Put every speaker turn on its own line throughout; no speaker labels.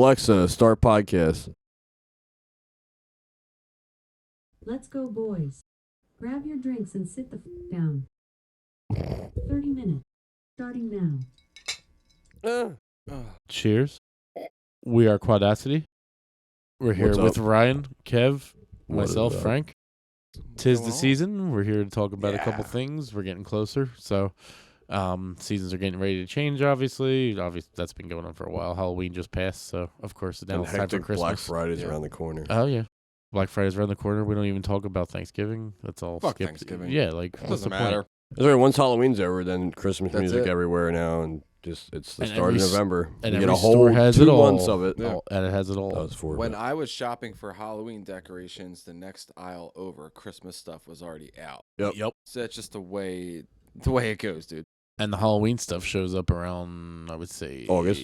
Alexa, start podcast.
Let's go, boys. Grab your drinks and sit the down. 30 minutes. Starting now.
Cheers. We are Quadacity. We're here
What's
with
up?
Ryan, Kev,
What is
myself,
up?
Frank. Tis the
Hello.
season. We're here to talk about a couple things. We're getting closer. So, seasons are getting ready to change, obviously. That's been going on for a while. Halloween just passed, so, of course, now
And
it's time for
hectic
Christmas.
Black Friday's around the corner.
Oh, yeah. Black Friday's around the corner. We don't even talk about Thanksgiving. That's all
Fuck
skipped.
Thanksgiving.
Yeah, like, what's
Doesn't
the
matter.
point?
That's right. Once Halloween's over, then Christmas
That's
music
it.
everywhere now, and just it's the
And
start of
every s-
November.
And
you
every
get a
store
whole
has
2
it all.
months of it.
Yeah.
And it has it all.
That was 4.
When I was shopping for Halloween decorations, the next aisle over, Christmas stuff was already out.
Yep.
So it's just the way it goes, dude.
And the Halloween stuff shows up around, I would say,
August.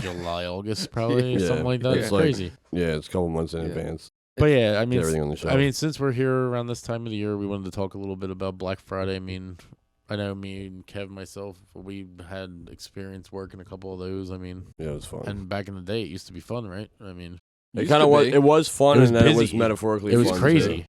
July, August, probably,
Yeah.
something like that.
Yeah.
It's
Like-
crazy.
Yeah, it's a couple months in
Yeah.
advance.
But yeah, I
Get
mean,
everything on the shelf.
I mean, since we're here around this time of the year, we wanted to talk a little bit about Black Friday. I mean, I know me and Kev, myself, we had experience working a couple of those. I mean,
yeah, it was fun.
and back in the day, it used to be fun, right? I mean,
It
Used
kind
to
of was.
be.
It was fun,
It was
and then it was
busy.
metaphorically.
it was
fun,
crazy.
too.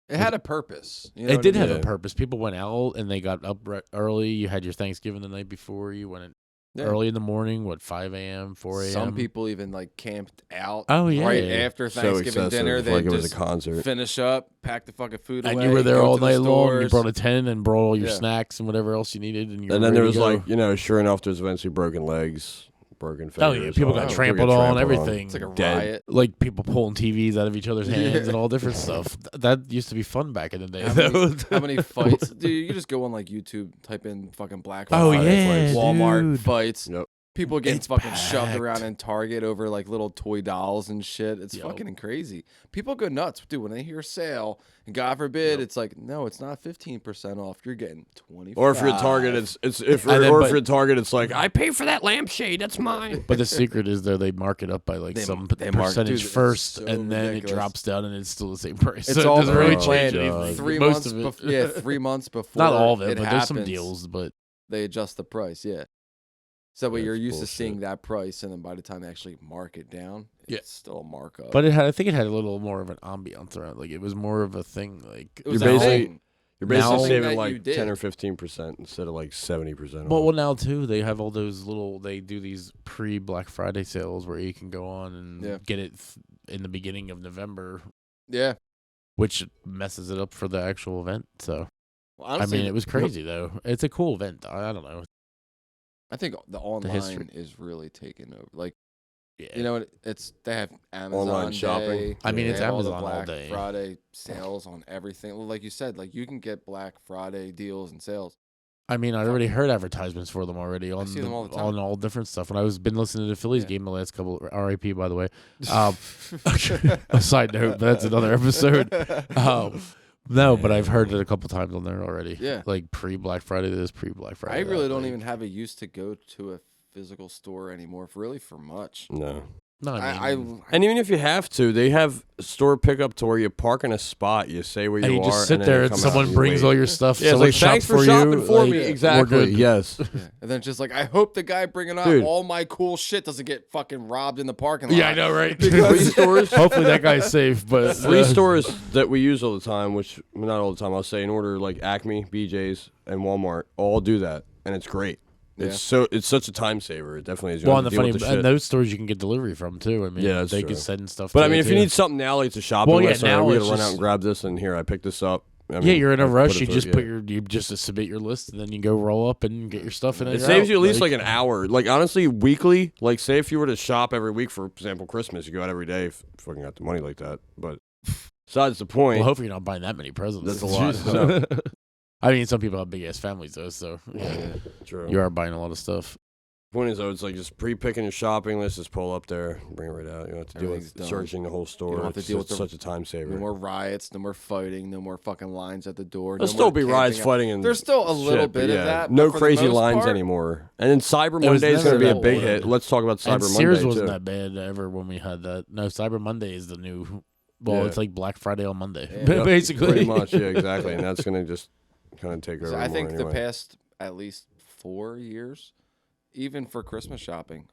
It had a purpose. You know
It
what
did
I
have
mean?
a purpose. People went out and they got up early. You had your Thanksgiving the night before. You went
Yeah.
early in the morning, 5 a.m., 4 a.m.?
Some people even like camped out.
Oh, yeah.
Right after
So
Thanksgiving
excessive,
dinner, they
like it was
just
a concert.
finish up, pack the fucking food
And
away.
you were there
go
all
to the
night long. You
stores.
brought a tent and brought all your
Yeah.
snacks and whatever else you needed. And, you were
And then
ready
there
to
was
go.
like, sure enough, there's eventually broken legs, broken fingers.
Oh, yeah. People
all
got
that.
trampled
People get
on,
trampled
everything.
It's like a
Dead.
riot.
Like people pulling TVs out of each other's hands
Yeah.
and all different stuff. That used to be fun back in the day.
How many, how many fights? Dude, you just go on like YouTube, type in fucking Black
Oh,
Friday
yeah,
fights, Walmart
dude.
fights.
Yep.
People getting
It's
fucking shoved
packed.
around in Target over like little toy dolls and shit. It's
Yep.
fucking crazy. People go nuts, dude. When they hear sale, and God forbid,
Yep.
it's like, no, it's not 15% off. You're getting 20.
Or if you're at Target, it's if
And then,
or
but-
if you're at Target, it's like I pay for that lampshade. That's mine.
But the secret is though they mark it up by like
They-
some
they mark-
percentage
dude, it's
first,
so
and then
ridiculous.
it drops down, and it's still the same price.
It's
so
all
it doesn't really
pre-planned.
change anything.
3
Most
months.
of it.
Yeah, 3 months before.
Not all of it,
it
but there's some
happens,
deals. But
They adjust the price. Yeah. So that way
That's
you're used
bullshit.
to seeing that price, and then by the time they actually mark it down,
Yeah.
it's still a markup.
but I think it had a little more of an ambiance around. Like it was more of a thing. Like
it was
You're
a
basically-
thing.
You're
Now-
basically
Something
saving
that you
like
did.
10 or 15% instead of like 70%.
Well,
off.
now too, they have all those little. They do these pre-Black Friday sales where you can go on and
Yeah.
get it in the beginning of November,
Yeah.
which messes it up for the actual event. So
Well,
I
honestly,
mean, it was crazy though. It's a cool event. I don't know.
I think the online
history.
is really taking over. Like,
Yeah,
you know, they have Amazon
Online shopping.
Day,
I mean,
they
it's
have
Amazon
all
all
the Black
day.
Friday sales on everything. Well, like you said, like you can get Black Friday deals and sales.
I mean, I already heard advertisements for them already on
see them all the time.
on all different stuff. When I was been listening to the Phillies
Yeah.
game the last couple, RIP by the way. A side note, but that's another episode. No, but I've heard it a couple times on there already.
Yeah.
Like pre-Black Friday, this pre-Black Friday.
I really
that,
don't
like-
even have a use to go to a physical store anymore, really, for much.
No.
No, I mean,
And even if you have to, they have store pickup to where you park in a spot, you say where you
and you
are,
just sit
and then
there
you
and
come out
someone
and you
brings
wait.
all your stuff.
Yeah, it's
someone
like thanks
shops
for
you,
shopping for
like,
me.
we're
Exactly.
good.
Yes.
Yeah. And then just like, I hope the guy bringing out
Dude.
all my cool shit doesn't get fucking robbed in the parking lot.
Yeah, I know, right?
Three stores.
Hopefully that guy's safe, but
Three stores that we use all the time, which well, not all the time, I'll say in order, like Acme, BJ's, and Walmart, all do that, and it's great.
Yeah.
It's such a time saver. It definitely is. You
Well,
don't
and
have
the
to deal
funny,
with the
and
shit.
those stores you can get delivery from too. I mean,
Yeah, that's
they
true.
can send stuff.
But
to
I mean,
you,
if you
too.
need something now, like it's a shopping
Well, yeah,
list,
now
we
it's
gotta run out
just-
and grab this, and here I pick this up. I
yeah,
mean,
you're in a
I put
rush.
it
You
through-
just
yeah.
put you just submit your list, and then you go roll up and get your stuff. And
It saves you at least like an hour. Like honestly, weekly. Like say if you were to shop every week, for example, Christmas, you go out every day. If you fucking got the money like that, but besides the point,
Well, hopefully you're not buying that many presents.
That's a lot.
Jeez.
No.
I mean, some people have big ass families though, so
Yeah.
true.
you are buying a lot of stuff.
Point is though, it's like just pre-picking your shopping list, just pull up there, bring it right out. You don't have to deal
Everything's
with
done.
searching the whole store.
don't have to
It's
deal with
just
the-
such a time saver.
No more riots, no more fighting, no more fucking lines at the door.
There'll
no
still
more
be
camping
riots,
out-
fighting, and
There's still a little
shit, but
bit of
yeah,
that.
No
but for the
crazy
most
lines
part,
anymore. And then Cyber
It was
Monday is going to be a
never
big
that
hit.
bad.
Let's talk about
And
Cyber
Sears
Monday
wasn't
too.
that bad ever when we had that. No, Cyber Monday is the new. Well,
Yeah.
it's like Black Friday on Monday,
Yeah.
Yep,
basically.
pretty much, yeah, exactly. And that's going to just kind of take over.
So I
more
think
anyway.
the past at least 4 years, even for Christmas shopping,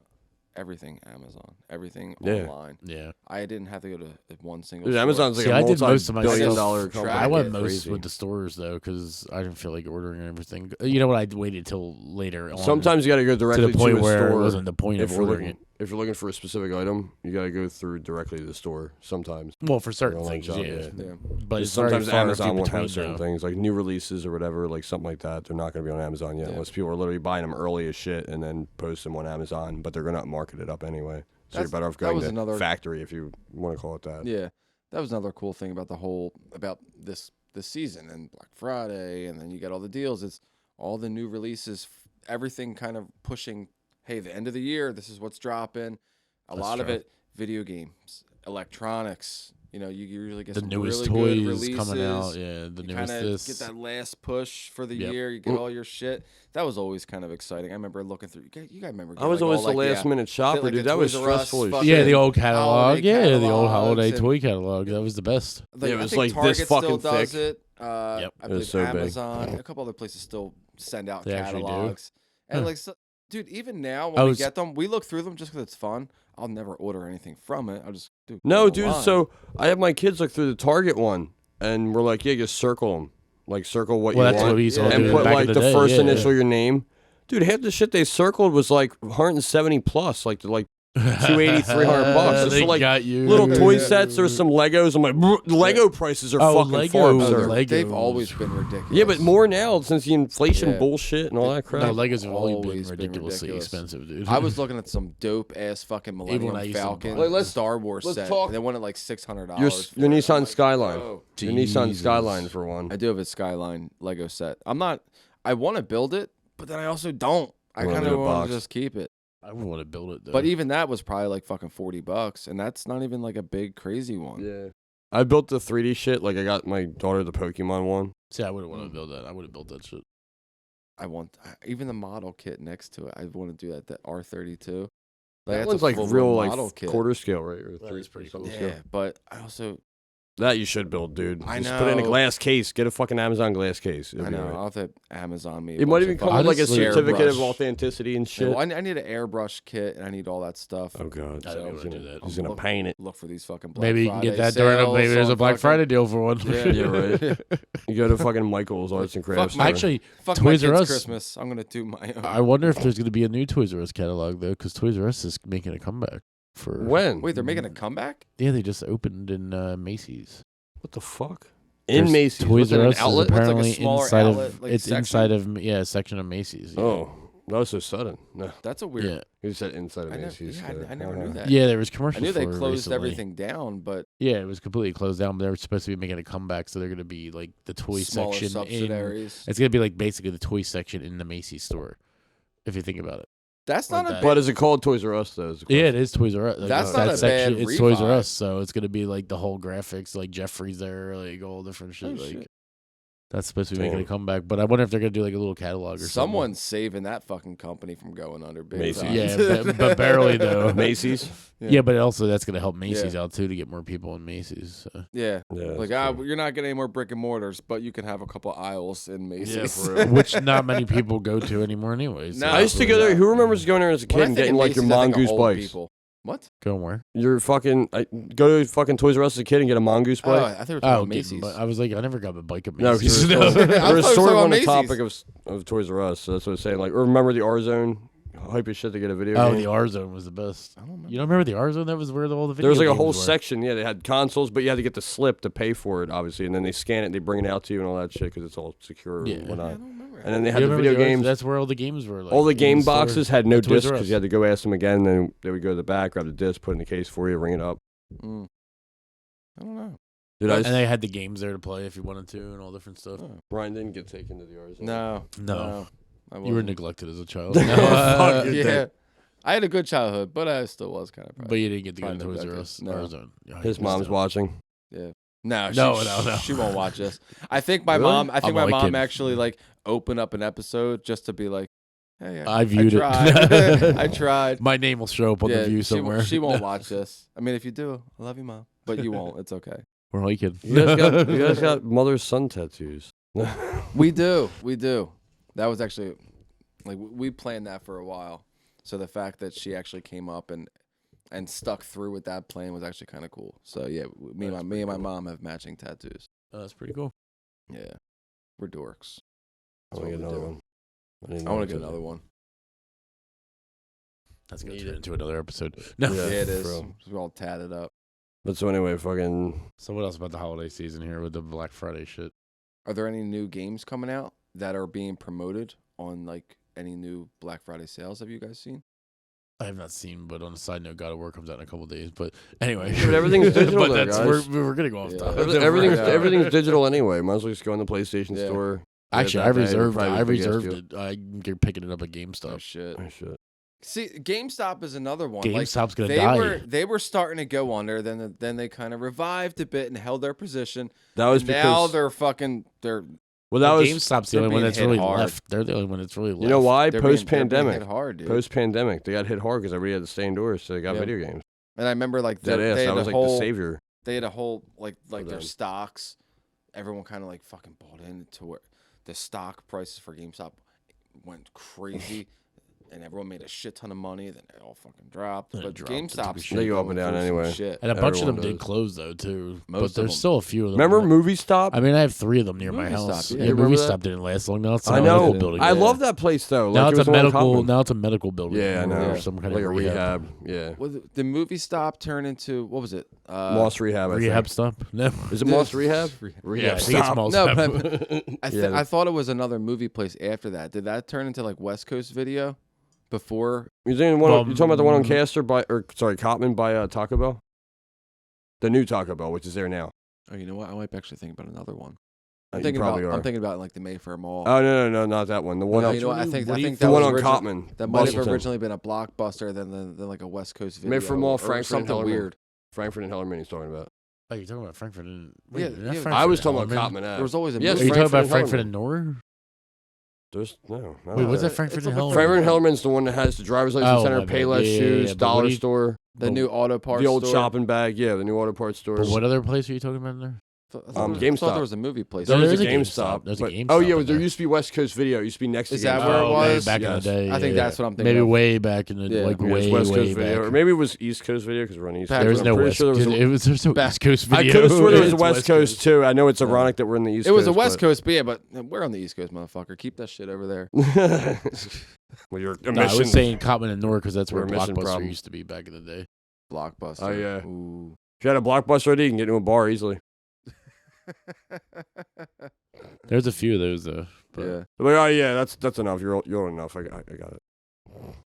everything Amazon, everything
Yeah.
online.
Yeah.
I didn't have to go to one single.
Dude,
store.
Amazon's like
See,
a
I did most of my
multi-billion-dollar
stuff.
company.
I went
It's
most
Crazy.
with the stores though, because I didn't feel like ordering everything. You know what? I waited till later on.
Sometimes you got to go
to
directly
the point
a
where
store.
it wasn't the point of
If you're
ordering
looking, if you're looking for a specific item, you got to go through directly to the store. Sometimes,
it. Well, for certain
online
things,
shop,
yeah.
Yeah.
But it's
sometimes
very far
Amazon
few
won't
between
have certain
now.
things like new releases or whatever, like something like that. They're not going to be on Amazon yet,
Yeah.
unless people are literally buying them early as shit and then post them on Amazon. But they're going to market it up anyway. So you're
That's-
better off
that
going
was
to
another-
factory if you want to call it that.
Yeah, that was another cool thing about this season and Black Friday, and then you get all the deals. It's all the new releases, everything kind of pushing. Hey, the end of the year, this is what's dropping. A
That's
lot of
true.
it, video games, electronics. You know, you usually get
The
some
newest
really good
toys
releases.
coming out. Yeah, the
You
newest
kind of
this.
get that last push for the
Yep.
year. You get all your shit. That was always kind of exciting. I remember looking through. You guys remember?
I was
getting,
always
like,
the
all, like,
last minute shopper,
like
dude.
the
That was
Toys R Us
stressful as
fucking-
shit.
Yeah, the old catalog.
holiday
Yeah, the old
catalogs
holiday
and-
toy catalog. That was the best.
Yeah, it
I
was
think
like
Target
this
still
fucking
does
thick.
it.
Yep.
I
It was
believe
so big.
Amazon. A couple other places still send out
They actually do?
catalogs. And
Huh.
like, so, dude, even now
I
when we
was-
get them, we look through them just because it's fun. I'll never order anything from it. I'll just do.
No, dude. So I have my kids look through the Target one, and we're like, yeah, just circle them, like circle what
Well,
you
that's
want,
what we used to
Yeah.
and
do
put
back
like
in
the
day.
first
Yeah.
initial your name. Dude, half the shit they circled was like 170 plus, like 280, 300 bucks. Just
They
for, like,
got you.
little toy sets. There's some Legos. I'm like, Lego prices are
Oh,
fucking far
Legos.
absurd.
Legos.
They've always been ridiculous.
Yeah, but more now since the inflation
Yeah.
bullshit and all that crap.
No, Legos have always
Always
been
been
ridiculously
ridiculous.
expensive, dude.
I was looking at some dope ass fucking
when
Millennium
I used to
Falcon
buy-
Like,
Star Wars
let's
set.
talk-
And they wanted like $600.
your
for
your
it.
Nissan
I'm like,
Skyline.
oh.
Your Nissan
Jesus.
Skyline for one.
I do have a Skyline Lego set. I want to build it, but then I also don't. I
Wanna
kind
leave
of
a
want
box.
to just keep it.
I would want to build it though.
But even that was probably like fucking $40, and that's not even like a big crazy one.
Yeah. I built the 3D shit. Like I got my daughter the Pokemon one.
see, I wouldn't want to build that. I would have built that shit.
I want even the model kit next to it. I want to do that. That R32.
That
that's
one's
a
like
full
real
model
like
kit.
quarter scale, right? Or
That
three
is pretty
something
cool.
scale.
Yeah, but I also
That you should build, dude.
I
Just put it in a
know.
glass case. Get a fucking Amazon glass case. It'll
I
be
know
all right.
I'll have to Amazon me. a
It might
bunch
even
of
come
fucking
with like a
Honestly,
certificate of
airbrush.
authenticity and
Yeah,
shit.
well, I need an airbrush kit and I need all that stuff.
Oh god,
I don't
he's
wanna
gonna,
do that.
he's gonna
Look-
paint it.
Look for these fucking Black
Maybe you can
Friday
get that during a
sales
maybe there's a
on
Black
fucking-
Friday deal for one.
Yeah,
Yeah, right. You go to fucking Michael's Arts and Crafts.
my-
store.
Actually,
Fuck
Toys
my
R
kids'
Us.
Christmas. I'm gonna do my own.
I wonder if there's going to be a new Toys R Us catalog though, because Toys R Us is making a comeback. For
when?
Wait, they're making a comeback?
Yeah, they just opened in Macy's.
What the fuck? In
There's
Macy's.
Toys
Was it
R
an
Us is
outlet?
apparently
smaller
inside
outlet,
of
like,
it's
section?
inside of a section of Macy's. Yeah.
Oh, that was so sudden. No,
That's a weird.
yeah,
you said inside of
I never,
Macy's.
yeah, I never
Uh-huh.
knew that.
yeah. There was
I
commercials.
knew they
for it
closed
recently.
everything down, but
Yeah, it was completely closed down. But they were supposed to be making a comeback, so they're going to be like the toy
smaller
section in.
subsidiaries.
It's going to be like basically the toy section in the Macy's store, if you think about it.
That's not a
that.
But is it called Toys R Us though? is the
Yeah,
question.
it is Toys R Us. Like,
That's
it's
not
that
a
section.
bad
It's Toys R
revive.
Us, so it's gonna be like the whole graphics, like Jeffrey's there, like all different shit.
Oh,
like
shit.
that's supposed to be making a
Damn.
comeback. But I wonder if they're gonna do like a little catalog or
Someone's saving that fucking company from going under big
Macy's.
time.
something. Yeah, but barely though.
Macy's.
Yeah. But also that's gonna help Macy's
Yeah.
out too to get more people in Macy's. So.
Yeah.
Yeah,
Like,
that's true.
you're not getting any more brick and mortars, but you can have a couple aisles in Macy's.
Yeah, for real.
Which not many people go to anymore, anyways.
No.
I used to go there. Who remembers going there as a kid
When I
and
think
getting
of
like your
Macy's, I think of
mongoose
old
bikes?
people. What?
Go where?
You're fucking go to fucking Toys R Us as a kid and get a mongoose
Oh,
bike.
I thought you were talking
Oh,
about Macy's.
I was like, I never got a bike at
No,
Macy's.
because
I
we're
thought you
sort
were
of on the
talking
topic of Toys R Us, so that's what I'm saying. Like, remember the R Zone? Hype as shit to get a video
Oh,
game.
the R Zone was the best.
I don't remember.
You don't remember the R Zone? That was where all the video
There was like a
games
whole
were.
section. Yeah, they had consoles, but you had to get the slip to pay for it, obviously, and then they scan it, and they bring it out to you and all that shit because it's all secure
Yeah.
and
I
whatnot.
don't remember.
And then they
You
had the
remember
video
R Zone?
games.
That's where all the games were. Like,
All the
in
game
store.
boxes had no
At Toys
disc
R
because
Us.
you had to go ask them again. And then they would go to the back, grab the disc, put it in the case for you, ring it up.
Mm. I don't know.
Dude, I
And they had the games there to play if you wanted to and all different stuff.
Oh.
Brian didn't get taken to the R Zone.
No.
No.
I
You were
wasn't.
neglected as a child.
Fuck you,
Yeah.
Dick.
I had a good childhood, but I still was kind of.
But you didn't get to go to
Probably
Toys R
neglected.
Us.
No.
R Zone. Yeah,
His
you
mom's
missed out.
watching.
No,
No.
she won't watch this. I think my
Really?
mom. I think
I'm
my
only
mom
kidding.
actually like opened up an episode just to be like, "Hey,
I viewed it.
tried. I tried."
My name will show up on the view somewhere.
She won't watch this. I mean, if you do, I love you, mom, but you won't. It's okay.
We're only kidding.
You guys got mother-son tattoos.
We do. That was actually like we planned that for a while. So the fact that she actually came up and stuck through with that plan was actually kind of cool. So yeah, me and my mom have matching tattoos.
Oh, that's pretty cool.
Yeah, we're dorks.
I want to get another one.
I want to get another one.
That's gonna turn into another episode. No.
Yeah, it is.
bro.
We're all tatted up.
But so anyway, fucking.
So what else about the holiday season here with the Black Friday shit?
Are there any new games coming out that are being promoted on like any new Black Friday sales? Have you guys seen?
I have not seen, but on a side note, God of War comes out in a couple days. But anyway,
But everything's digital
but
there,
that's
guys.
we're gonna go off
Yeah.
topic.
Everything's digital anyway. Might as well just go in the PlayStation
Yeah.
store.
Actually,
Yeah,
I
that day,
reserved.
probably
I
the biggest
reserved
deal.
it. I'm picking it up at
Oh
GameStop.
shit.
Oh shit.
See, GameStop is another one. Like,
GameStop's gonna
they
die.
they were starting to go under, then they kind of revived a bit and held their position.
That was
And now
because
they're
well, that
But
was
GameStop's the
they're
only one
being
that's
hit
really
hard.
left. They're the only one that's really left.
you know why
they're
post
being
pandemic.
hit hard, dude.
Post pandemic, they got hit hard because everybody had to stay indoors, so they got
Yep.
video games.
And I remember like
That
they
ass,
had
that was
a
like
whole
the savior.
they had a whole like their
them.
stocks. Everyone kind of like fucking bought into where the stock prices for GameStop went crazy. And everyone made a shit ton of money. Then it all fucking dropped.
Then it
But
dropped. It took a
GameStop's
shit.
They go up
going
and down
through some
anyway.
Shit.
And a bunch of them
Everyone
did
does.
close though too.
Most
but
of
there's
them.
still a few of them.
Remember Movie Stop?
I mean, I have 3 of them near my
Movie
house.
Stop, yeah.
Yeah,
You remember
movie
that?
stop didn't last long. Now it's a
I
medical
know.
building.
I
Yeah.
love that place though.
Now
Like,
it's
it
a
was on
medical.
Common.
Now it's a medical building.
Yeah, I know.
Or some kind
Like
of
a rehab. Yeah.
Well, the movie stop turned into what was it?
Moss Rehab. I
Rehab
think.
stop. No.
Is it Moss Rehab?
Yeah,
Rehab.
I think it's
Stop.
Moss
No,
Stop.
but
Yeah.
I thought it was another movie place after that. Did that turn into like West Coast Video before?
You talking about the one on
Mm.
Castor Cotman by Taco Bell? The new Taco Bell, which is there now.
Oh, you know what? I might actually think about another one.
You
I'm thinking
probably
about
are.
I'm thinking about like the Mayfair Mall.
Oh no, not that one. The one
No,
on
you know what? I think
the
that
one
was
on
original-
Cotman.
That might have
Bustleton.
originally been a Blockbuster, then like a West Coast Video.
Mayfair Mall,
or
Frankfurt, and
something
Hellerman.
weird.
Frankfurt and Hellerman. He's talking about.
Oh, you're talking about Frankfurt and
Yeah,
not
yeah.
Frankfurt
I was
and
talking about
Hellerman?
Cotman Ave.
There was always a
Yes,
Are you
movie.
talking about
Frankfurt
Frankfurt
and
and Nor?
There's no.
Wait, what's that
it's
Frankfurt
like
and
a
Hellerman?
Frankfurt and Hellerman's the one that has the driver's license
Oh,
center,
my bad.
Payless
Yeah,
shoes,
but what
dollar
do you-
store,
The new auto parts
the old
store.
shopping bag. Yeah, the new auto parts store.
But what other place are you talking about in there?
I
GameStop.
thought there was a movie place.
There
There's
is
a
a
GameStop.
GameStop. There's a
but-
GameStop
Oh yeah,
in
there
there.
used to be West Coast Video. It used to be next
Is
to
that
GameStop.
where it
Oh,
was?
Back
Yes.
in the day.
I think
yeah.
that's what I'm thinking.
Maybe
of.
way back in the
Yeah.
like
Yeah, it was
way
West Coast
way
Video,
back.
or maybe it was East Coast Video because we're on East
Back
Coast.
There was
I'm
no
pretty
West.
sure there was a-
There's no West Coast
I
video.
could have sworn there was a
It's
West Coast too. I know it's ironic that we're in the East
It
Coast.
was a West
but-
Coast, but yeah, but we're on the East Coast, motherfucker. Keep that shit over there.
Well, you're
No, I was saying Cotman and Nor because that's where
We're a mission
Blockbuster
problem.
used to be back in the day.
Blockbuster.
Oh, yeah.
Ooh.
if you had a Blockbuster ID, you can get into a bar easily.
There's a few of those though. But,
Yeah.
Like, oh yeah, that's enough. You're old enough. I got it.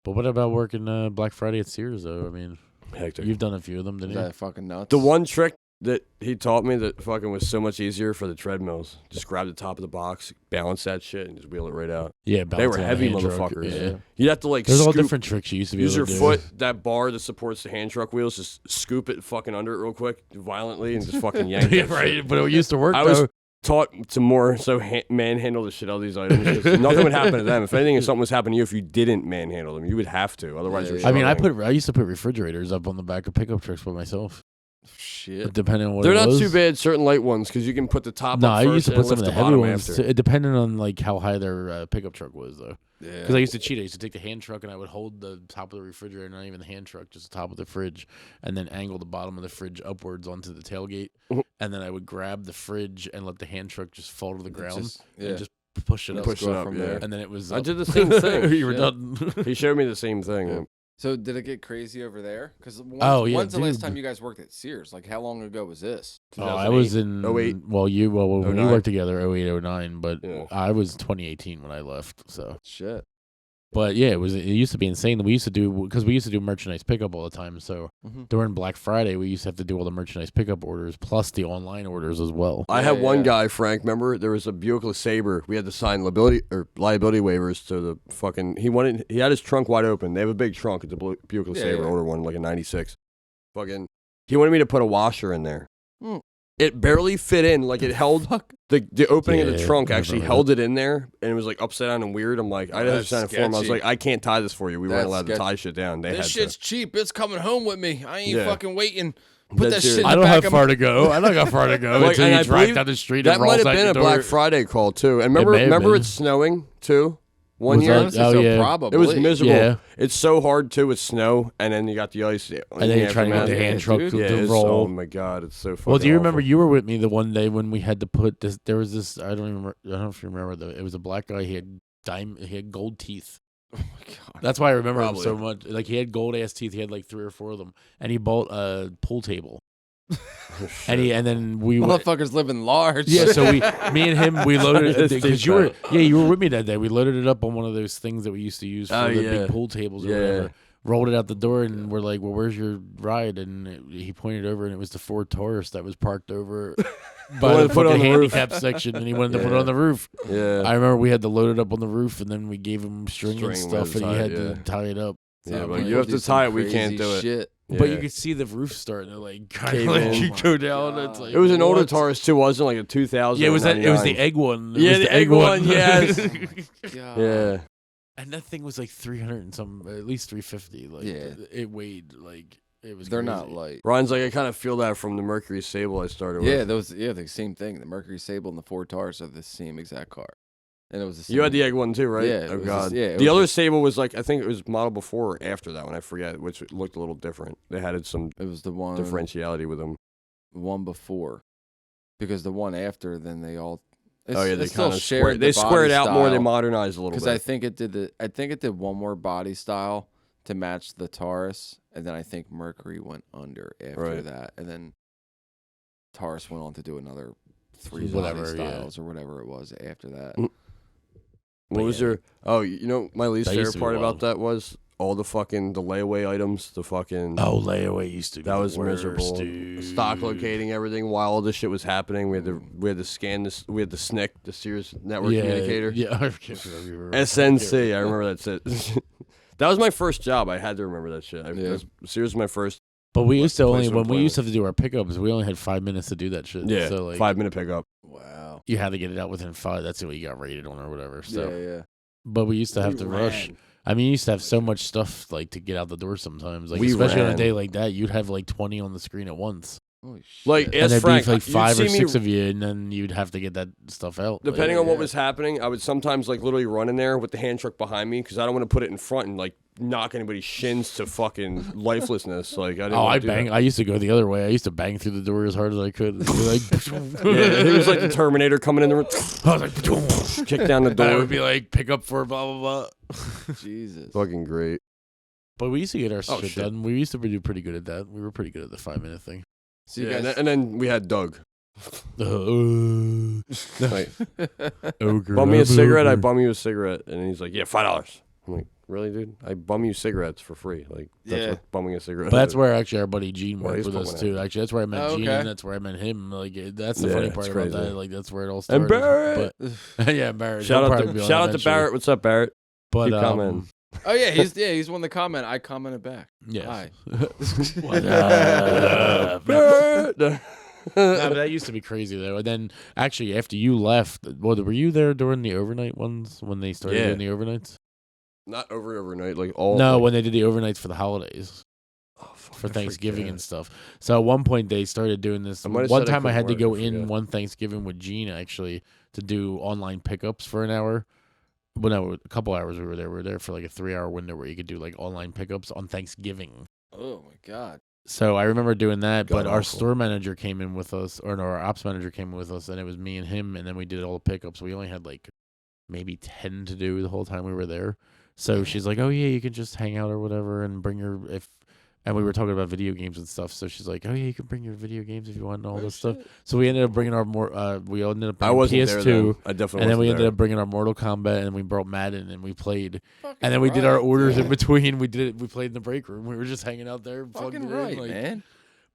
but what about working Black Friday at Sears though? I mean,
Hectic.
you've done a few of them,
Is
didn't you?
that fucking nuts?
The one trick that he taught me that fucking was so much easier for the treadmills. Just grab the top of the box, balance that shit, and just wheel it right out.
Yeah,
They were
balancing on a
heavy
hand truck,
motherfuckers.
Yeah.
You'd have to like
There's all
scoop,
different tricks you used to be
use
able
your
to do.
foot, that bar that supports the hand truck wheels, just scoop it fucking under it real quick, violently, and just fucking yank
Yeah,
that shit.
right. But it used to work.
I
though.
was taught to more so manhandle the shit out of these items. 'Cause nothing would happen to them. If anything, if something was happening to you, if you didn't manhandle them, you would have to. Otherwise,
Yeah,
you're
yeah.
I mean,
struggling.
I used to put refrigerators up on the back of pickup trucks by myself.
Shit.
Depending on what
They're
it
not
was.
too bad. Certain light ones because you can put the top
No,
up
I
first
used to
and
put some
lift
of the
the
heavy
bottom
ones,
after.
depending on like how high their pickup truck was, though.
Yeah.
Because I used to cheat. I used to take the hand truck and I would hold the top of the refrigerator, not even the hand truck, just the top of the fridge, and then angle the bottom of the fridge upwards onto the tailgate,
Mhm.
and then I would grab the fridge and let the hand truck just fall to the ground
Yeah.
and just push it up.
Push it
go
up,
from
yeah.
there.
And then it was.
I
up.
did the same thing.
You were
Yeah.
done.
He showed me the same thing.
Yeah. So did it get crazy over there? Because
Oh, yeah,
when's the last
dude.
time you guys worked at Sears? Like how long ago was this?
Oh, I was in
08,
when we
09.
worked together 08, 09, but
Yeah.
I was 2018 when I left. So,
Shit.
but yeah, it used to be insane. We used to do because we used to do merchandise pickup all the time. So
Mhm.
during Black Friday, we used to have to do all the merchandise pickup orders plus the online orders as well.
I
Yeah,
had one
yeah.
guy, Frank. Remember, there was a Buick LeSabre. We had to sign liability waivers to the fucking. He had his trunk wide open. They have a big trunk. It's a Buick LeSabre,
yeah.
older one, like a '96. Fucking. He wanted me to put a washer in there.
Hmm.
It barely fit in. Like it held the opening of the
Yeah,
trunk
I
actually
remember
held it in there, and it was like upside down and weird. I'm like, I didn't
That's
understand the form. I was
sketchy.
like, I can't tie this for you. We weren't
That's
allowed to
sketchy.
tie shit down. They
This
had
shit's cheap. It's coming home with me. I ain't
Yeah.
fucking waiting. Put that
That's
shit in
serious.
the
I don't
back
have
of
far to go. I don't got far to go
Like,
until
and
you
I
drive
believe
down the street
That
and
might
rolls
have
out
been
your
a Black
door.
Friday call too. And
may
remember
have
it's
been.
snowing too. one
Was
year.
that-
Honestly,
oh,
so
yeah.
probably.
It was miserable.
Yeah.
It's so hard too with snow, and then you got the ice.
And then you're trying to get the
Yeah,
hand truck
dude.
to
Yeah, it's,
roll.
oh my god, it's so fucking.
Well, do you remember
awful.
you were with me the one day when we had to put this? There was this. I don't know if you remember. It was a black guy. He had gold teeth.
Oh my god.
That's why I remember him
Probably.
so much. Like he had gold ass teeth. He had like 3 or 4 of them, and he bought a pool table. And then we
Motherfuckers living large.
Yeah, so me and him, we loaded
It's
because
deep
you were
cut.
you were with me that day. We loaded it up on one of those things that we used to use for
Oh,
the
yeah.
big pool tables or
Yeah.
whatever. Rolled it out the door and we're like, "Well, where's your ride?" And he pointed over and it was the Ford Taurus that was parked over by
wanted
the
to put it on
fucking
the roof.
handicap section, and he wanted to put it
Yeah.
on the roof.
Yeah.
I remember we had to load it up on the roof, and then we gave him string and
String
stuff,
was
and he had
tied,
to
yeah.
tie it up.
Yeah,
Some
but
people
you have
do
to
some
tie it. We can't
crazy
do it.
shit.
But you
Yeah.
could see the roof starting to like kind
Cave
of like
in.
you go down. It's like
It was an older
what?
Taurus too, wasn't it? Like a 2000.
Yeah, it was that. It was the egg one. It
Yeah,
was
the egg one, yes.
God.
Yeah.
And that thing was like 300 and some, at least 350. Like,
Yeah.
it weighed like it was.
They're
crazy.
not light.
Ryan's like, I kind of feel that from the Mercury Sable I started with.
Yeah, the same thing. The Mercury Sable and the Ford Taurus are the same exact car, and it was the same.
You had the egg one too, right?
Yeah, it
Oh
was
god.
just- yeah, it
the
was
other
just-
Sable was like, I think it was modeled before or after that one. I forget, which looked a little different. They had some
It was the one
differentiality with them.
one before, because the one after, then they all. It's,
Oh yeah, they
it still
kind of
shared.
they
the
squared
body
out more. They
style,
modernized a little
because
bit.
I think it did I think it did one more body style to match the Taurus, and then I think Mercury went under after
Right.
that, and then Taurus went on to do another 3
Whatever,
body
yeah.
styles or whatever it was after that.
Mm. What was
yeah.
your? Oh, you know, my least
That used
favorite
to be
part
wild.
about that was all the layaway items. The fucking
Oh, layaway used to be
that
the
was
worst,
miserable.
dude.
Stock locating everything while all this shit was happening. We had to scan this. We had the SNCC, the Sears Network Communicator.
Yeah, I can't remember.
SNC. I remember that's it. That was my first job. I had to remember that shit.
Yeah.
Sears was my first.
But we used to only
Placement
when we
plan.
used to have to do our pickups, we only had 5 minutes to do that shit.
Yeah,
so like
5-minute pickup.
Wow.
you had to get it out within 5. That's what you got rated on or whatever. So,
Yeah.
but we used to have to
We
rush.
ran.
I mean, you used to have so much stuff like to get out the door sometimes. Like
We
especially on a
ran.
day like that, you'd have like 20 on the screen at once.
Holy shit.
Like,
And
Ask
there'd
Frank,
be like
you'd
5 or
see me-
6 of you, and then you'd have to get that stuff out.
Depending
Like,
on what
yeah.
was happening, I would sometimes like literally run in there with the hand truck behind me because I don't want to put it in front and like knock anybody's shins to fucking lifelessness. Like I didn't.
Oh,
wanna
I
do
bang!
that.
I used to go the other way. I used to bang through the door as hard as I could. Be like,
Yeah, he was like the Terminator coming in the room,
I was like,
kick down the
and I
door.
would be like, pick up for blah blah blah.
Jesus.
Fucking great.
But we used to get our
Oh,
shit
shit.
done. We used to do pretty good at that. We were pretty good at the 5-minute thing.
So you
Yeah,
guys.
and then we had Doug. Like,
Ogre,
bum me a
I'm
cigarette. I
ogre.
bum you a cigarette, and he's like, "Yeah, $5." I'm like, "Really, dude? I bum you cigarettes for free. Like, that's
Yeah.
what bumming a cigarette."
But that's
is."
where actually our buddy Gene
Well,
worked
he's
with us
pulling
too. Actually, that's where I met
Oh,
Gene,
okay.
and that's where I met him. Like that's the
Yeah,
funny
it's
part about
crazy.
that. Like that's where it all started.
And Barrett.
But, yeah, Barrett.
Shout
He'll
out
probably be
to
on
shout out to
eventually.
Barrett. What's up, Barrett?
But
Keep commenting.
Oh yeah, he's one of the comment. I commented back.
yeah.
Hi.
What up?
Barrett.
No, but that used to be crazy though. And then actually, after you left, were you there during the overnight ones when they started
Yeah.
doing the overnights?
Not overnight, like all.
No,
like,
when they did the overnights for the holidays.
oh, fuck,
For
I
Thanksgiving
forget.
and stuff. So at one point they started doing this.
I might have
One
said I
time I had to
couldn't
go
work, I
in
forget.
one Thanksgiving with Gene actually to do online pickups for an hour. Well, no, a couple hours we were there. We were there for like a 3-hour window where you could do like online pickups on Thanksgiving.
Oh my god.
So I remember doing that, but
God
our
awful.
store manager came in with us, or no, our ops manager came in with us, and it was me and him, and then we did all the pickups. We only had like maybe 10 to do the whole time we were there. So she's like, "Oh yeah, you can just hang out or whatever, and bring your if." And we were talking about video games and stuff. So she's like, "Oh yeah, you can bring your video games if you want and all this stuff." So we ended up bringing our we ended up
I
bringing
wasn't
PS2,
there. Then. I definitely.
and then we
wasn't
ended
there.
up bringing our Mortal Kombat, and we brought Madden, and we played.
Fucking
And then we did our
right,
orders in
dude.
between. We did it. We played in the break room. We were just hanging out there, plugged
Fucking
it in,
right,
like-
man.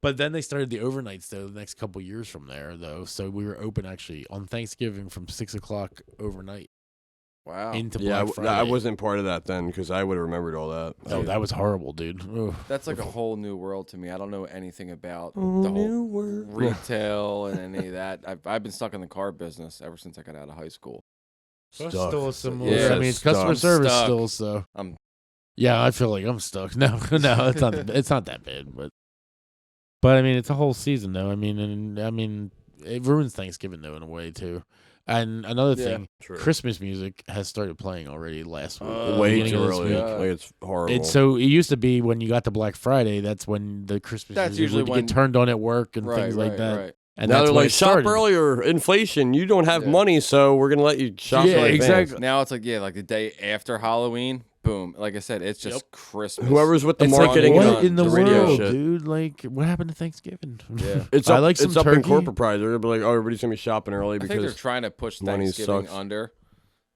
But then they started the overnights though. The next couple years from there, though, so we were open actually on Thanksgiving from 6 o'clock overnight
Wow.
into
Yeah,
Black Friday.
I wasn't part of that then because I would have remembered all that.
Oh, that was horrible, dude. Ugh.
That's like a whole new world to me. I don't know anything about the
Whole
whole
new world.
retail and any of that. I've been stuck in the car business ever since I got out of high school.
That's
Stuck.
still some.
Yeah,
I mean, it's customer
stuck.
service
Stuck.
still. So
I'm
yeah, I feel like I'm stuck. No, no, it's not. It's not that bad, but I mean, it's a whole season though. I mean, it ruins Thanksgiving though in a way too. And another
Yeah,
thing,
true.
Christmas music has started playing already last week.
Way
beginning
too
of this
early.
week.
Like, it's horrible.
It's so it used to be when you got to Black Friday, that's when the Christmas
That's
music
usually
would
when-
get turned on at work and
right,
things like
right,
that.
right.
And
now
that's
they're
when
like,
it
shop
started.
earlier, inflation. You don't have
Yeah.
money, so we're gonna let you shop.
Yeah,
in advance.
exactly.
Now it's like like the day after Halloween. Boom. Like I said, it's just Christmas.
Whoever's with the
It's
marketing
like,
and
what in the
radio
world,
shit.
dude? Like, what happened to Thanksgiving?
Yeah.
It's
I
up,
like some
it's up in
turkey.
corporate price. They're gonna be like, oh, everybody's gonna be shopping early
I think they're
because
trying to push
money
Thanksgiving
sucks.
under,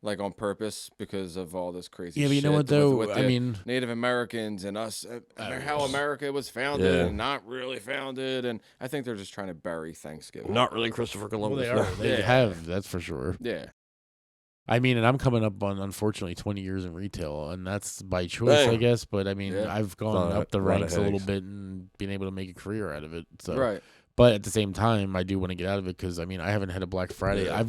like on purpose, because of all this crazy.
Yeah, but you know
shit
what, though?
with
I
the
mean-
Native Americans and us, how America was founded
Yeah.
and not really founded, and I think they're just trying to bury Thanksgiving.
not really Christopher
Well,
Columbus.
they are. They
Yeah.
have, that's for sure.
Yeah.
I mean, and I'm coming up on, unfortunately, 20 years in retail, and that's by choice, I
Dang.
guess. But I mean,
Yeah.
I've gone
Lot of-
up the
lot of
ranks a little
headaches.
bit and been able to make a career out of it. So,
Right.
but at the same time, I do want to get out of it because I mean, I haven't had a Black Friday.
Yeah.
I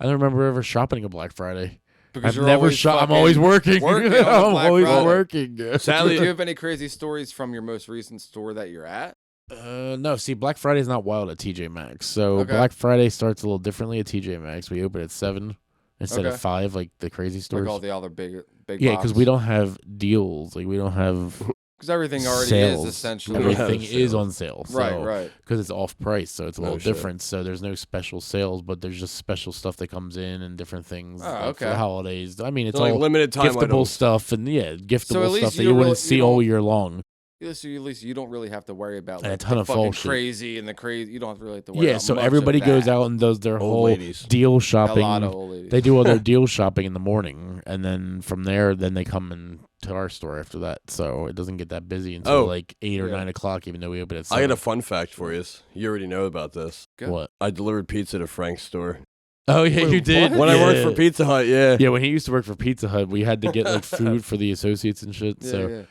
don't remember ever shopping a Black Friday.
Because
I've
you're
never
always
shot. I'm
fucking
always working.
working on
I'm
Black
always
Friday.
working.
Sadly,
Do you have any crazy stories from your most recent store that you're at?
No, see, Black Friday is not wild at TJ Maxx. So
Okay.
Black Friday starts a little differently at TJ Maxx. We open at 7 instead
Okay.
of 5, like the crazy stores.
Like all the other big
Yeah, because we don't have deals. Like we don't have
because everything already
sales.
is essentially
don't have
Everything is
sales.
on sale.
right, right.
Because it's off price, so it's a
No
little
shit.
different. So there's no special sales, but there's just special stuff that comes in and different things
Oh,
like, for
okay.
the holidays. I mean, it's
so like
all
limited time
giftable
items.
stuff and giftable
at least
stuff that
you
you
don't
wouldn't
really-
see
you
all
don't-
year long.
So at least you don't really have to worry about
And a
like,
ton
the
of fall
fucking
shit.
crazy and the crazy. You don't really have to worry
Yeah,
about
so
much of
everybody goes
that.
out and does their
Old
whole
ladies.
deal
A
shopping.
lot of old ladies.
They do all their deal shopping in the morning, and then from there, then they come into our store after that. So it doesn't get that busy until
Oh.
like 8 or
Yeah.
9 o'clock, even though we open at
I
7.
got a fun fact for you. You already know about this.
Go.
What?
I delivered pizza to Frank's store
Oh yeah,
Wait,
you did.
when I worked for
Yeah.
Pizza Hut. Yeah.
Yeah, when he used to work for Pizza Hut, we had to get like food for the associates and shit.
Yeah,
so
yeah.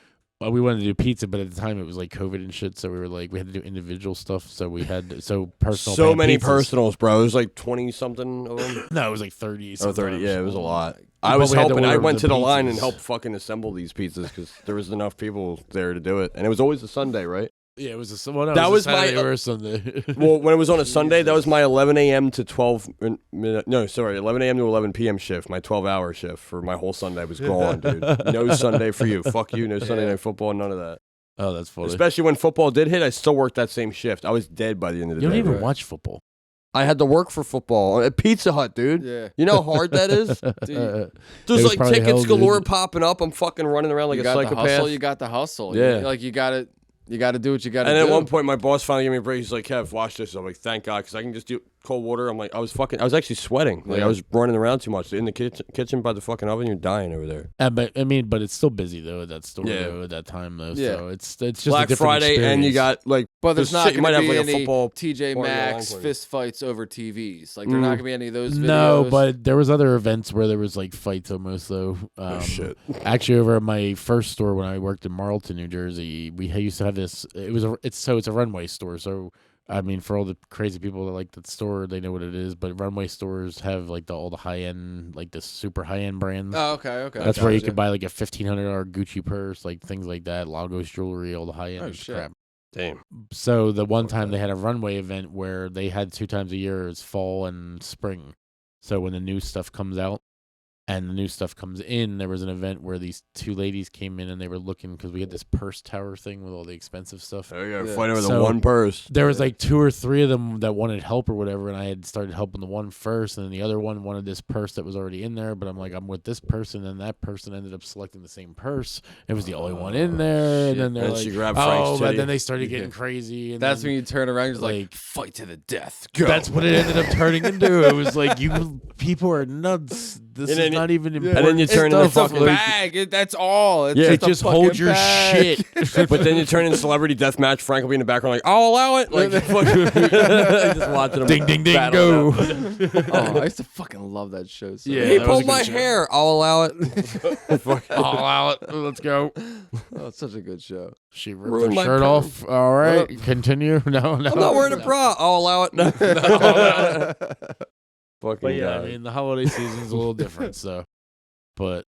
we wanted to do pizza, but at the time it was like COVID and shit. So we were like, we had to do individual stuff. So we had personal.
So
pan
many
pizzas.
personals, bro. It was like 20 something of them.
No, it was like 30.
Oh, 30.
sometimes.
Yeah, it was a lot.
But
I was
we had to
helping. I
order
went
the
to the line and
pizzas.
helped fucking assemble these pizzas because there was enough people there to do it. And it was always a Sunday, right?
Yeah, it was a well, no,
That
it
was
a
my-
Saturday or a Sunday.
Well, when it was on a Sunday, that was my 11 a.m. to 12. No, sorry, 11 a.m. to 11 p.m. shift. My 12-hour shift for my whole Sunday was gone, dude. No Sunday for you. Fuck you. No Sunday night football. None of that.
Oh, that's funny.
Especially when football did hit, I still worked that same shift. I was dead by the end of the
You don't
day.
even
right.
watch football.
I had to work for football at Pizza Hut, dude.
Yeah.
You know how hard that is?
It
There's
was
like
probably
tickets
hell, dude.
galore popping up. I'm fucking running around like
You
a
got the
psychopath.
hustle. You got the hustle.
Yeah.
Like you got to do what you got to
And
do.
at one point, my boss finally gave me a break. He's like, "Kev, watch this." I'm like, "Thank God," because I can just do cold water. I'm like, I was actually sweating. Like
Yeah.
I was running around too much in the kitchen by the fucking oven. You're dying over there.
But I mean, but it's still busy though at that store
Yeah.
though, at that time though.
Yeah.
So it's just a
Black
different
Friday, and you
experience.
got like,
But there's
the
not
shit- you
going
might
to
have
be
like a
any
football
TJ
party
Maxx
line for you.
fist fights over TVs. Like, there's not going to be any of those videos.
No, but there was other events where there was like fights almost though.
Oh shit.
Actually, over at my first store when I worked in Marlton, New Jersey, we used to have this. It's a runway store. So I mean, for all the crazy people that like that store, they know what it is. But runway stores have like all the high end, like the super high end brands.
Oh, okay.
That's where you
Gotcha.
could buy like a $1,500 Gucci purse, like things like that, Lagos jewelry, all the high end
Oh, shit.
crap.
Damn.
So the one time they had a runway event where they had 2 times a year, it's fall and spring. So when the new stuff comes out and the new stuff comes in, there was an event where these 2 ladies came in and they were looking because we had this purse tower thing with all the expensive stuff.
Oh, you got to
Yeah.
fight over the
So-
one purse.
There was like 2 or 3 of them that wanted help or whatever, and I had started helping the one first, and then the other one wanted this purse that was already in there, but I'm like, I'm with this person, and that person ended up selecting the same purse. It was the only one in there, and then they're
And
like,
she grabbed Frank's
oh, but
titty.
then they started getting crazy. And
That's
then,
when you turn around. You're like,
like-
fight to the death. Go.
that's what it ended up turning into. It was like, you people are nuts. This
And
is
then
not even
and
important.
then you turn into
It's a
fucking-
bag. That's all. It's
Yeah.
Hey,
just, a
just hold
fucking
your
bag.
shit.
But then you turn into celebrity deathmatch. Frank will be in the background like, I'll allow it. Like, just watching him.
Ding, ding, ding,
battle
go.
it out.
Oh, I used to fucking love that show. So
Yeah,
He
that was a
pulled my
good show.
hair. I'll allow it.
I'll allow it. Let's go.
Oh, it's such a good show.
She ripped
Ruined
her
my
shirt
perm.
off. All right, continue. No.
I'm not wearing a bra. I'll allow it. No. Fucking
But yeah,
God.
I mean, the holiday season's a little different, so. But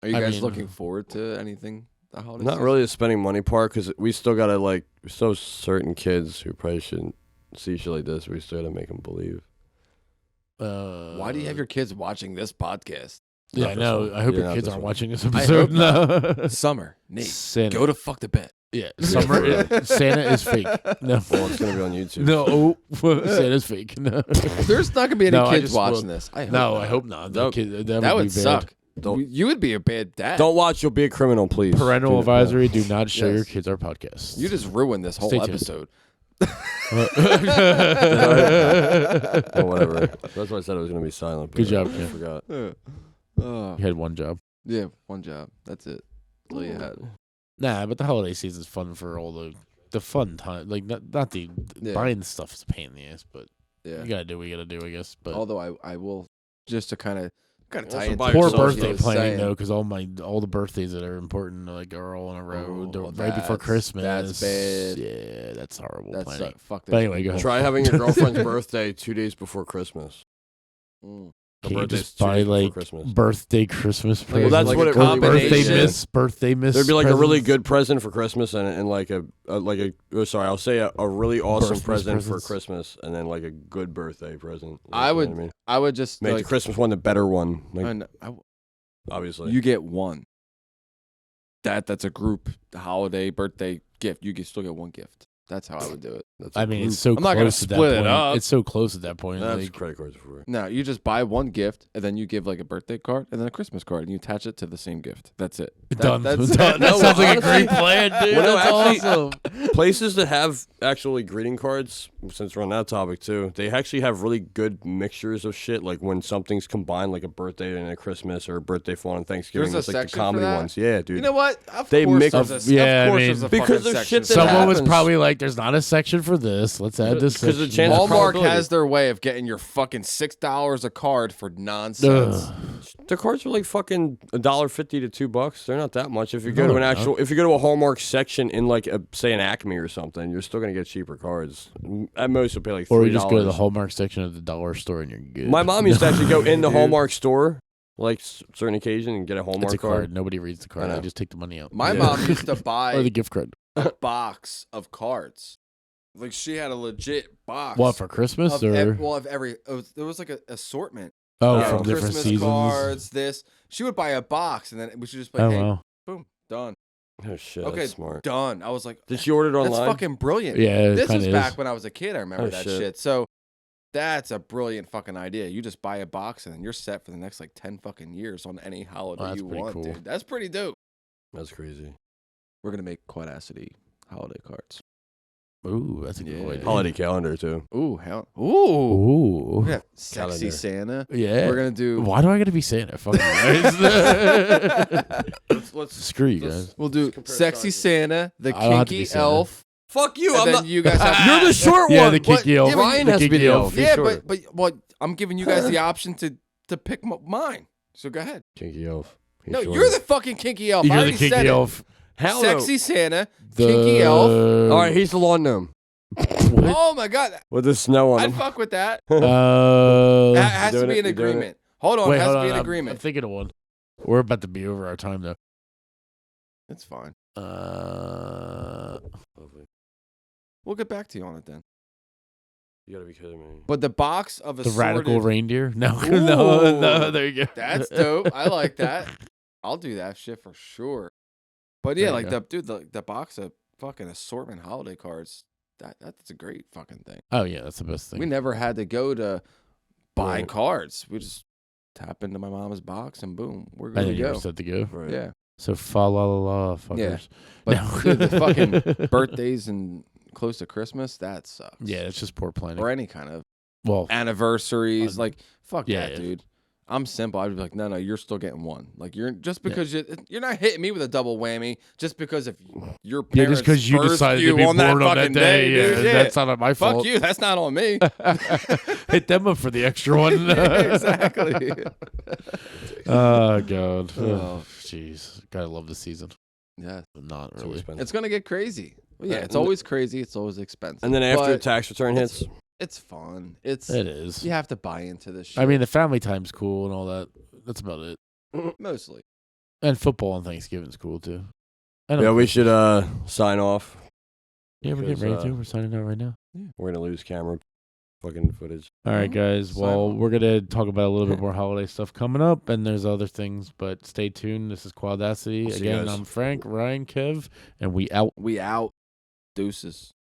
Are you
I
guys
mean-
looking forward to anything? The holiday
Not
season?
really the spending money part because we still gotta we still have certain kids who probably shouldn't see shit like this. We still gotta make them believe.
Why do you have your kids watching this podcast?
Yeah, I know. I hope your kids aren't watching this episode.
hope
No.
Summer, Nate,
Santa.
go to fuck the bed.
Yeah, Santa is fake. No,
Well, it's gonna be on YouTube.
no, Santa's fake. No,
There's not gonna be any
No, I
kids
just
watching
will-
this. I hope
no,
not.
I hope not.
Nope.
that would
be
suck.
Don't-
You would be a bad dad.
Don't watch. You'll be a criminal, please.
Bad. Parental
Do
advisory: do not show
Yes.
your kids our podcast.
You just ruined this whole
Stay tuned.
episode.
Oh, whatever. That's why I said I was gonna be silent. But
Good job,
I
Kim.
forgot.
You had one job.
Yeah, one job. That's it. That's all you had.
Nah, but the holiday season's fun for all the fun time. Like not the
Yeah.
buying stuff is a pain in the ass, but
Yeah.
you gotta do what you gotta do, I guess. But
Although I will just to kind of tie
Also
into
buy
poor
yourself
birthday
something.
planning though, because all the birthdays that are important like are all in a row
Oh,
right before
that's-
Christmas.
that's bad.
Yeah, that's horrible
That's
planning.
fuck.
But anyway, go ahead.
Try having your girlfriend's birthday 2 days before Christmas.
Mm.
Her
Can you
birthday's
just
2
buy
days before
like
Christmas.
birthday Christmas
Well,
presents?
that's
like
what
a
it really
combination.
birthday miss.
There'd be like a really
presents?
good present for Christmas and like a I'll say a really awesome
Christmas
present for
presents.
Christmas and then like a good birthday present. Like,
I
you know
would
what I mean?
I would just
Make
like
the Christmas one the better one. Like, obviously.
you get one. That's a group holiday birthday gift. You still get one gift. That's how I would do it.
That's
I
a
mean,
group.
it's so
I'm not gonna
close at that
split it
point.
up.
It's so close at that point.
That's
Like,
credit cards for.
No, you just buy one gift and then you give like a birthday card and then a Christmas card and you attach it to the same gift. That's it.
done.
That's
Done. That
No,
sounds like a
honestly-
great plan, dude.
Well, no,
That's
actually-
awesome.
Places that have actually greeting cards, since we're on that topic too, they actually have really good mixtures of shit. Like when something's combined, like a birthday and a Christmas or a birthday fall and Thanksgiving.
There's a
It's like the
section for
comedy
that?
ones. Yeah, dude.
You know what? Of
They
course
mix-
there's a,
Yeah,
of course
I
there's a
mean,
because
fucking
there's
section
shit that
for
Someone was
happens.
probably like, "There's not a section for this. Let's add this."
Because the
section."
chance of
Hallmark
probability.
has their way of getting your fucking $6 a card for nonsense.
Ugh.
The cards are like fucking $1.50 to $2. They're not that much. If you go
No,
to an
they're
actual, if you go to a Hallmark section in like say an Acme or something, you're still gonna get cheaper cards. At most, you'll pay like $3.
Or you just go to the Hallmark section of the dollar store and you're good.
My mom used to actually go in the
Dude.
Hallmark store, like certain occasion, and get a
It's
Hallmark
a
card.
card. Nobody reads the card.
I
They
know.
just take the money out.
My
Yeah.
mom used to
or the
buy
gift card.
a box of cards. Like she had a legit box.
What for Christmas
of
or
there was like an assortment.
oh
Yeah,
from different
Christmas
seasons?
cards, this. She would buy a box and then we should just play,
Oh
hey,
wow.
boom, done.
Oh shit,
Okay,
that's smart.
done. I was like,
Did she order it
that's
online?
fucking brilliant.
Yeah, it
This
kinda
was
is.
back when I was a kid. I remember
Oh,
that
shit.
shit. So that's a brilliant fucking idea. You just buy a box and then you're set for the next like 10 fucking years on any holiday
that's
you
pretty
want,
cool.
dude. That's pretty dope.
That's crazy.
We're gonna make Quadacity holiday cards.
Ooh, that's a good
Yeah.
idea.
Holiday calendar too.
Ooh, hell. Ooh.
Ooh.
We got sexy
Calendar.
Santa.
Yeah.
We're gonna do.
Why do I gotta be Santa? Fucking
Let's
Screw you guys.
We'll do
compare
sexy
sizes.
Santa, the
I don't have to be
kinky
Santa.
elf,
fuck you.
and
I'm
then
not.
you guys have.
You're the short
Yeah,
one.
the
What?
kinky elf.
Yeah, but
Ryan
the
has to be
kinky
the
elf.
elf. He's
Yeah,
shorter.
but what? I'm giving you guys the option to pick mine. So go ahead.
Kinky elf. He's
No,
shorter.
you're the fucking kinky elf. I
You're the
already said
kinky
it.
elf.
Hell no.
Sexy Santa, kinky elf.
All right, he's the lawn gnome
What?
Oh my god,
with the snow on
I'd
him.
fuck with that. It
Uh,
has to
doing
be
it?
an
You doing it?
agreement. Hold on,
wait,
it has
hold
to
on.
be an
I'm
agreement.
thinking of one. We're about to be over our time though.
It's fine.
Uh,
We'll get back to you on it then.
You gotta be kidding me.
But the box of
the
assorted.
radical reindeer? No,
Ooh.
no. There you go.
That's dope. I like that. I'll do that shit for sure. But yeah,
There you
like
go.
the box of fucking assortment holiday cards. That's a great fucking thing.
Oh yeah, that's the best thing.
We never had to go to buy
Right.
cards. We just tap into my mama's box and boom, we're
I
good to
think you were
go.
set to go.
Right.
Yeah.
So fa la la la fuckers.
But
No.
dude, the fucking birthdays and close to Christmas, that sucks.
Yeah, it's just poor planning.
Or any kind of
Well,
anniversaries. Like, fuck
yeah,
that,
yeah.
dude. I'm simple. I'd be like, no, you're still getting one. Like, you're just because you're not hitting me with a double whammy just because if your
yeah,
parents
just because you
birthed
decided
you
to be
on
born
that
on that
fucking
day,
dude.
yeah, that's not my
Fuck
fault.
you. That's not on me.
Hit them up for the extra one.
Yeah, exactly.
Oh god.
Oh.
Jeez, gotta love the season.
Yeah,
Not
It's
really.
expensive.
it's gonna get crazy. Well, yeah,
Yeah,
it's
and
always crazy. It's always expensive.
And then after
But
tax return hits,
it's fun. It's
It is.
you have to buy into this shit.
I mean, the family time's cool and all that. That's about it.
mostly.
And football on Thanksgiving's cool too.
yeah, we should sign off.
Yeah, we're getting
because,
ready to. We're signing out right now.
We're gonna lose camera. fucking footage.
All right, guys. Well,
Silent.
we're gonna talk about a little bit more holiday stuff coming up, and there's other things, but stay tuned. This is Quadacity.
We'll see you
Again,
guys.
I'm Frank, Ryan, Kev, and we out.
We out. Deuces.